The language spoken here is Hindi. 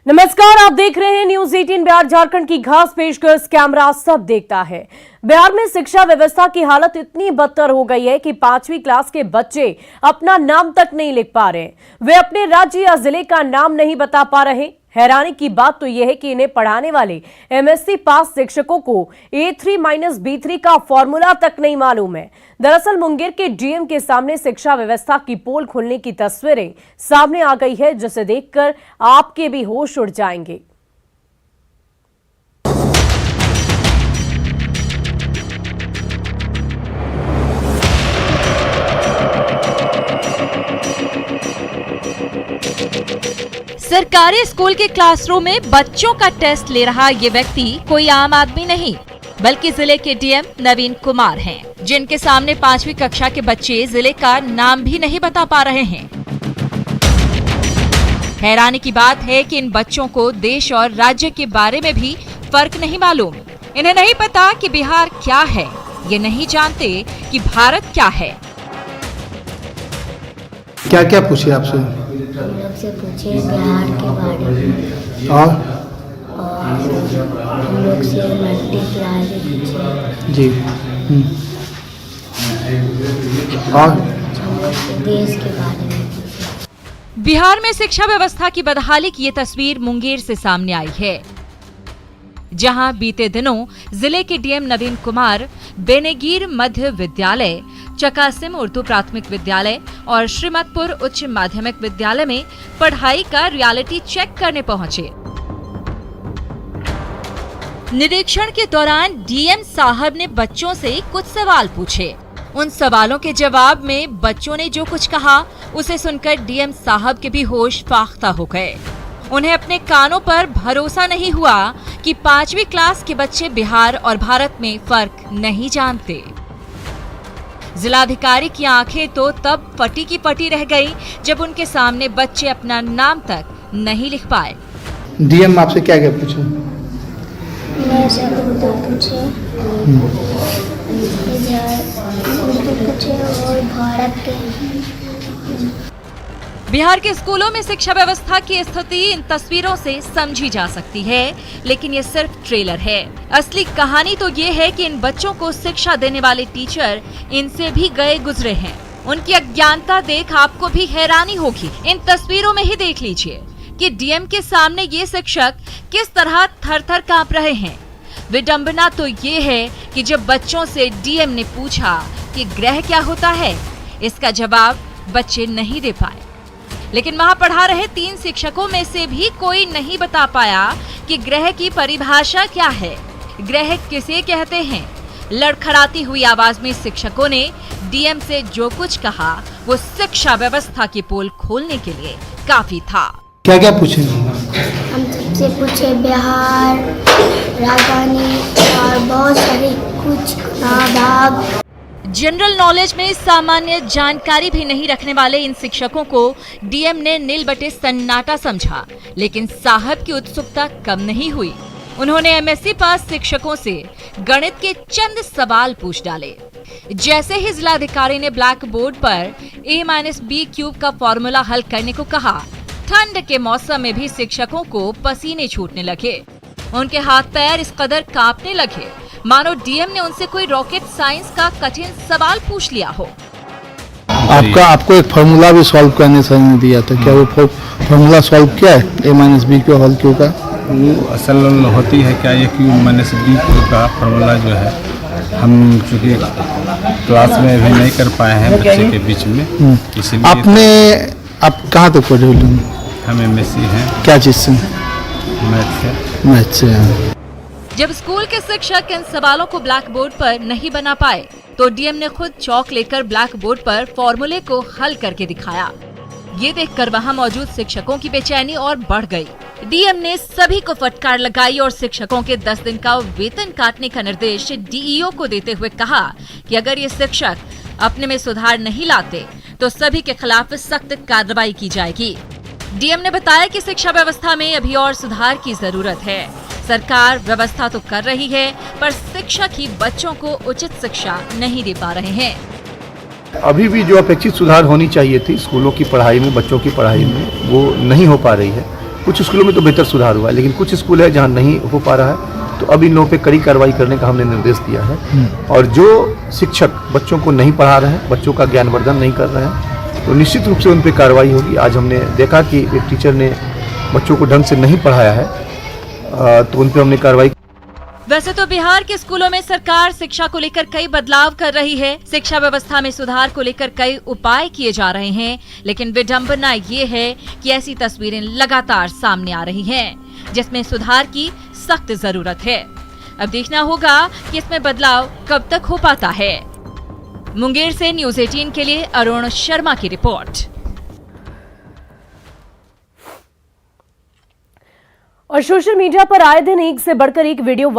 नमस्कार, आप देख रहे हैं न्यूज 18 बिहार झारखंड की खास पेशकश कैमरा सब देखता है। बिहार में शिक्षा व्यवस्था की हालत इतनी बदतर हो गई है कि 5वीं क्लास के बच्चे अपना नाम तक नहीं लिख पा रहे। वे अपने राज्य या जिले का नाम नहीं बता पा रहे। हैरानी की बात तो यह है कि इन्हें पढ़ाने वाले एमएससी पास शिक्षकों को A3-B3 का फॉर्मूला तक नहीं मालूम है। दरअसल मुंगेर के डीएम के सामने शिक्षा व्यवस्था की पोल खुलने की तस्वीरें सामने आ गई है, जिसे देखकर आपके भी होश उड़ जाएंगे। सरकारी स्कूल के क्लासरूम में बच्चों का टेस्ट ले रहा ये व्यक्ति कोई आम आदमी नहीं, बल्कि जिले के डीएम नवीन कुमार हैं, जिनके सामने 5वीं कक्षा के बच्चे जिले का नाम भी नहीं बता पा रहे हैं। हैरानी की बात है कि इन बच्चों को देश और राज्य के बारे में भी फर्क नहीं मालूम। इन्हें नहीं पता कि बिहार क्या है, ये नहीं जानते कि भारत क्या है। क्या क्या पूछे आपसे? हम लोग से पूछे बिहार के बारे में और हम लोग से मल्टीप्लाई पूछे जी और हम लोग से देश के बारे में पूछे। बिहार में शिक्षा व्यवस्था की बदहाली की ये तस्वीर मुंगेर से सामने आई है, जहां बीते दिनों जिले के डीएम नवीन कुमार बेनेगीर मध्य विद्यालय, चकासिम उर्दू प्राथमिक विद्यालय और श्रीमतपुर उच्च माध्यमिक विद्यालय में पढ़ाई का रियलिटी चेक करने पहुंचे। निरीक्षण के दौरान डीएम साहब ने बच्चों से कुछ सवाल पूछे। उन सवालों के जवाब में बच्चों ने जो कुछ कहा, उसे सुनकर डीएम साहब के भी होश फाख्ता हो गए। उन्हें अपने कानों पर भरोसा नहीं हुआ कि 5वीं क्लास के बच्चे बिहार और भारत में फर्क नहीं जानते। जिलाधिकारी की आंखें तो तब फटी की फटी रह गई जब उनके सामने बच्चे अपना नाम तक नहीं लिख पाए। डीएम आपसे क्या क्या पूछे? मैं से उर्दू पूछे, उर्दू पूछे और भारत के। बिहार के स्कूलों में शिक्षा व्यवस्था की स्थिति इन तस्वीरों से समझी जा सकती है, लेकिन ये सिर्फ ट्रेलर है। असली कहानी तो ये है कि इन बच्चों को शिक्षा देने वाले टीचर इनसे भी गए गुजरे हैं। उनकी अज्ञानता देख आपको भी हैरानी होगी। इन तस्वीरों में ही देख लीजिए कि डीएम के सामने ये शिक्षक किस तरह थर-थर कांप रहे हैं। विडंबना तो ये है कि जब बच्चों से डीएम ने पूछा कि ग्रह क्या होता है, इसका जवाब बच्चे नहीं दे पाए। लेकिन वहां पढ़ा रहे 3 शिक्षकों में से भी कोई नहीं बता पाया कि ग्रह की परिभाषा क्या है, ग्रह किसे कहते हैं। लड़खड़ाती हुई आवाज में शिक्षकों ने डीएम से जो कुछ कहा, वो शिक्षा व्यवस्था की पोल खोलने के लिए काफी था। क्या क्या पूछे? हम सबसे पूछे बिहार, राजधानी और बहुत सारे कुछ भाग। जनरल नॉलेज में सामान्य जानकारी भी नहीं रखने वाले इन शिक्षकों को डीएम ने नील बटे सन्नाटा समझा, लेकिन साहब की उत्सुकता कम नहीं हुई। उन्होंने एमएससी पास शिक्षकों से गणित के चंद सवाल पूछ डाले। जैसे ही जिलाधिकारी ने ब्लैक बोर्ड पर A-B³ का फॉर्मूला हल करने को कहा, ठंड के मौसम में भी शिक्षकों को पसीने छूटने लगे। उनके हाथ पैर इस कदर कांपने लगे मानो डीएम ने उनसे कोई रॉकेट साइंस का कठिन सवाल पूछ लिया हो। आपको एक फॉर्मूला भी सॉल्व करने सर ने दिया था, क्या वो फॉर्मूला सॉल्व किया है? A-B होल क्यू का वो असल होती है क्या, A-B का फॉर्मूला जो है हम चूँकि क्लास में अभी नहीं कर पाए हैं बच्चे के बीच में, इसीलिए। आप कहाँ तक पढ़े हो? हम एमएससी हैं। क्या चीज़ से? मैथ से। जब स्कूल के शिक्षक इन सवालों को ब्लैक बोर्ड पर नहीं बना पाए, तो डीएम ने खुद चौक लेकर ब्लैक बोर्ड पर फॉर्मूले को हल करके दिखाया। ये देखकर वहां मौजूद शिक्षकों की बेचैनी और बढ़ गई। डीएम ने सभी को फटकार लगाई और शिक्षकों के 10 दिन का वेतन काटने का निर्देश डीईओ को देते हुए कहा कि अगर ये शिक्षक अपने में सुधार नहीं लाते तो सभी के खिलाफ सख्त कार्रवाई की जाएगी। डीएम ने बताया कि शिक्षा व्यवस्था में अभी और सुधार की जरूरत है। सरकार व्यवस्था तो कर रही है, पर शिक्षक ही बच्चों को उचित शिक्षा नहीं दे पा रहे हैं। अभी भी जो अपेक्षित सुधार होनी चाहिए थी स्कूलों की पढ़ाई में, बच्चों की पढ़ाई में, वो नहीं हो पा रही है। कुछ स्कूलों में तो बेहतर सुधार हुआ है, लेकिन कुछ स्कूल है जहाँ नहीं हो पा रहा है, तो अब इन लोगों पे कड़ी कार्रवाई करने का हमने निर्देश दिया है। और जो शिक्षक बच्चों को नहीं पढ़ा रहे हैं, बच्चों का ज्ञानवर्धन नहीं कर रहे हैं, तो निश्चित रूप से उन पे कार्रवाई होगी। आज हमने देखा कि एक टीचर ने बच्चों को ढंग से नहीं पढ़ाया है, तो उन पे हमने कार्रवाई। वैसे तो बिहार के स्कूलों में सरकार शिक्षा को लेकर कई बदलाव कर रही है। शिक्षा व्यवस्था में सुधार को लेकर कई उपाय किए जा रहे हैं, लेकिन विडंबना ये है कि ऐसी तस्वीरें लगातार सामने आ रही हैं, जिसमें सुधार की सख्त जरूरत है। अब देखना होगा कि इसमें बदलाव कब तक हो पाता है। मुंगेर से न्यूज़ 18 के लिए अरुण शर्मा की रिपोर्ट। और सोशल मीडिया पर आए दिन एक से बढ़कर एक वीडियो